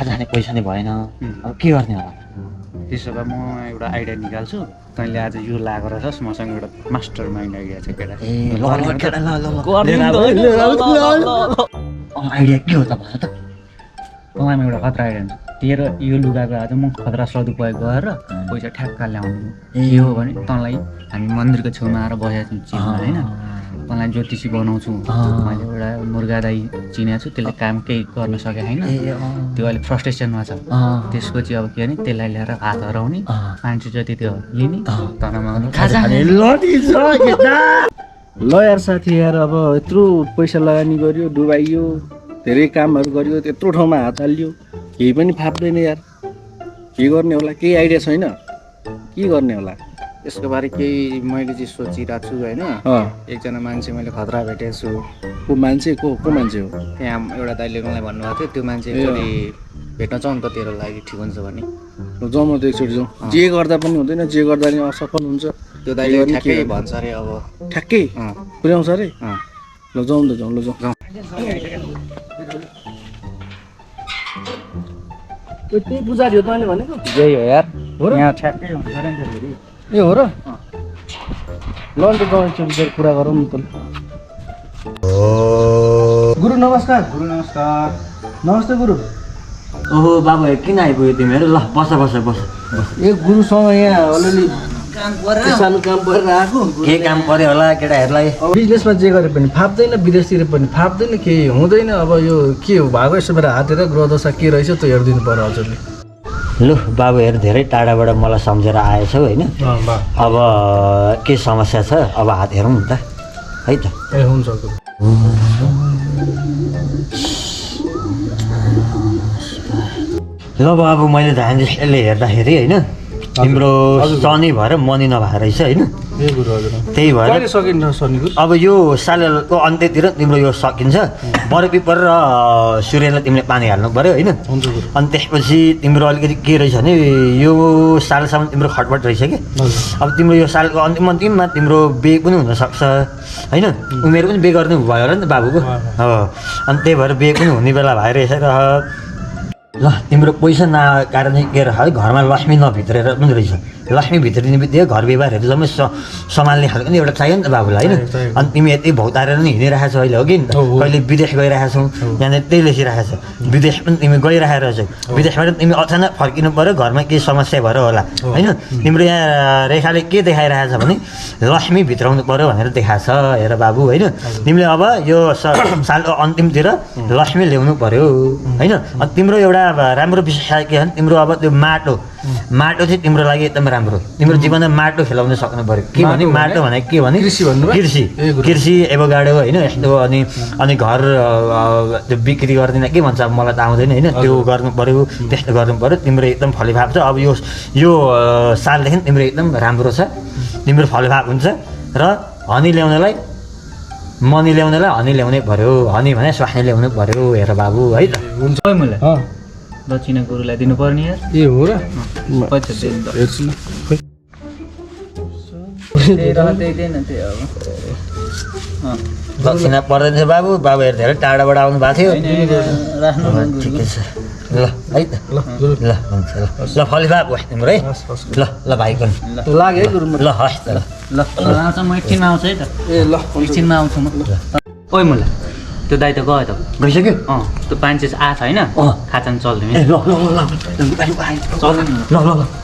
खाजा खाने पैसा नै भएन अब के गर्ने होला त्यसो भए म एउटा आइडिया निकाल्छु तैँले आज यो लागेको रहेछस् मसँग एउटा मास्टर माइन्ड आइडिया छ केटा आइडिया के हो त भन त तँलाईमा एउटा खतरा आइडिया हुन्छ तेरो यो लुगाको आज म खतरा सदुपयोग गरेर पैसा ठ्याक्क ल्याउनु के हो भने तँलाई हामी मन्दिरको छेउमा आएर बसेको छौँ होइन तँलाई ज्योतिषी बनाउँछु मैले एउटा मुर्गा दाई चिनेको छु त्यसले काम केही गर्न सकेको छैन त्यो अहिले फ्रस्ट्रेसनमा छ त्यसको चाहिँ अब के भने त्यसलाई ल्याएर हात हराउने मान्छे जति त्यो लिने तँलाई ल यार साथी यार अब यत्रो पैसा लगानी गर्यो डुबाइयो धेरै कामहरू गर्यो त्यत्रो ठाउँमा हात हालियो केही पनि फाप्दैन यार के गर्ने होला केही आइडिया छैन के गर्ने होला यसको बारे केही मैले चाहिँ सोचिरहेको छु होइन एकजना मान्छे मैले खतरा भेटेको छु को मान्छे को मान्छे हो त्यहाँ एउटा दाइले मलाई भन्नुभएको थियो त्यो मान्छे एकचोटि भेट्न चाहनु त तेरो लागि ठिक हुन्छ भने जाउँ न त एकचोटि जाउँ जे गर्दा पनि हुँदैन जे गर्दा नि असफल हुन्छ त्यो दाइले ठ्याक्कै भन्छ अरे अब ठ्याक्कै पुर्याउँछ अरे ल जाउँ त जाउँ ल जाउँ त्यही पुजारी हो तैँले भनेको त्यही हो यार हो र यहाँ ठ्याक्कै हुन्छ अरे नि फेरि ए हो र ल अन्त जाउँ एकचोटि कुरा गरौँ न त गुरु नमस्कार नमस्ते गुरु ओहो बाबु किन आइपुग्यो तिमीहरू ल बस ए गुरुसँग यहाँ अलिअलि सानो काम परेर आएको के काम पर्यो होला केटाहरूलाई अब बिजनेसमा जे गरे पनि फाप्दैन विदेशतिर पनि फाप्दैन केही हुँदैन अब यो के हो भएको यसो बेला हातेर ग्रहदशा के रहेछ त्यो हेरिदिनु पर्यो हजुरले लु बाबुहरू धेरै टाढाबाट मलाई सम्झेर आएछौ होइन अब के समस्या छ अब हात हेरौँ नि त है त ए हुन्छ गुरु ल बाबु मैले ध्यान यसले हेर्दाखेरि होइन तिम्रो शनि भएर मनी नभएर रहेछ होइन त्यही भएर सकिन्छ शनि अब यो सालको अन्त्यतिर तिम्रो यो सकिन्छ बरु पिपर र सूर्यलाई तिमीले पानी हाल्नु पऱ्यो होइन अनि त्यसपछि तिम्रो अलिकति के रहेछ भने यो सालसम्म तिम्रो खटपट रहेछ कि अब तिम्रो यो सालको अन्तिममा तिम्रो बिहे पनि हुनसक्छ होइन उमेर पनि बिहे गर्नु भयो होला नि त बाबुको हो अनि त्यही भएर बिहे पनि हुने बेला भइरहेछ र ल तिम्रो पैसा नआएको कारण चाहिँ के रहेछ घरमा लक्ष्मी नभित्रेर पनि रहेछ लक्ष्मी भित्रिने बित्तिकै घर व्यवहारहरू जम्मै सम्हाल्ने खालको नि एउटा चाहियो नि त बाबुलाई होइन अनि तिमी यति भौतारेर नि हिँडिरहेको छौ अहिले हो कि कहिले विदेश गइरहेको छौ यहाँनिर त्यही लेखिरहेको छ विदेश पनि तिमी गइरहेको रहेछौ विदेशबाट तिमी अचानक फर्किनु पऱ्यो घरमा केही समस्या भएर होला होइन तिम्रो यहाँ रेखाले के देखाइरहेको छ भने लक्ष्मी भित्राउनु पऱ्यो भनेर देखाएको छ हेर बाबु होइन तिमीले अब यो सालको अन्तिमतिर लक्ष्मी ल्याउनु पऱ्यो होइन अनि तिम्रो एउटा राम्रो विशेषता के भने तिम्रो अब त्यो माटो चाहिँ तिम्रो लागि एकदम राम्रो तिम्रो जीवनमा माटो खेलाउन सक्नु पर्यो के भने माटो भनेको के भने कृषि एभोगाडो होइन यस्तो अनि घर त्यो बिक्री गर्दैन के भन्छ अब मलाई त आउँदैन होइन त्यो गर्नु पर्यो त्यस्तो गर्नु पर्यो तिम्रो एकदम फलिफाप छ अब यो सालदेखि तिम्रो एकदम राम्रो छ तिम्रो फलिफाप हुन्छ र हनी ल्याउनलाई मनी ल्याउनलाई हनी ल्याउनै पर्यो हनी भने स्वास्नी ल्याउनु पर्यो हेर बाबु है त हुन्छ मलाई दक्षिणा गुरुलाई दिनुपर्ने यार ए हो र हेर्छु न दक्षिणा पर्दैन थियो बाबुहरू धेरै टाढाबाट आउनु भएको थियो ठिकै छ ल है त ल हुन्छ ल फलिफाप होस् तिम्रो है ल भाइको लाग्यो है गुरु ल हस् त ल आउँछ म एकछिनमा आउँछु है त ए ल एकछिनमा आउँछु म ओइ मलाई त्यो दाइ त गयो त गइसक्यो त्यो मान्छे आएको छ होइन खाचान चल्दैन ल ल ल ल ल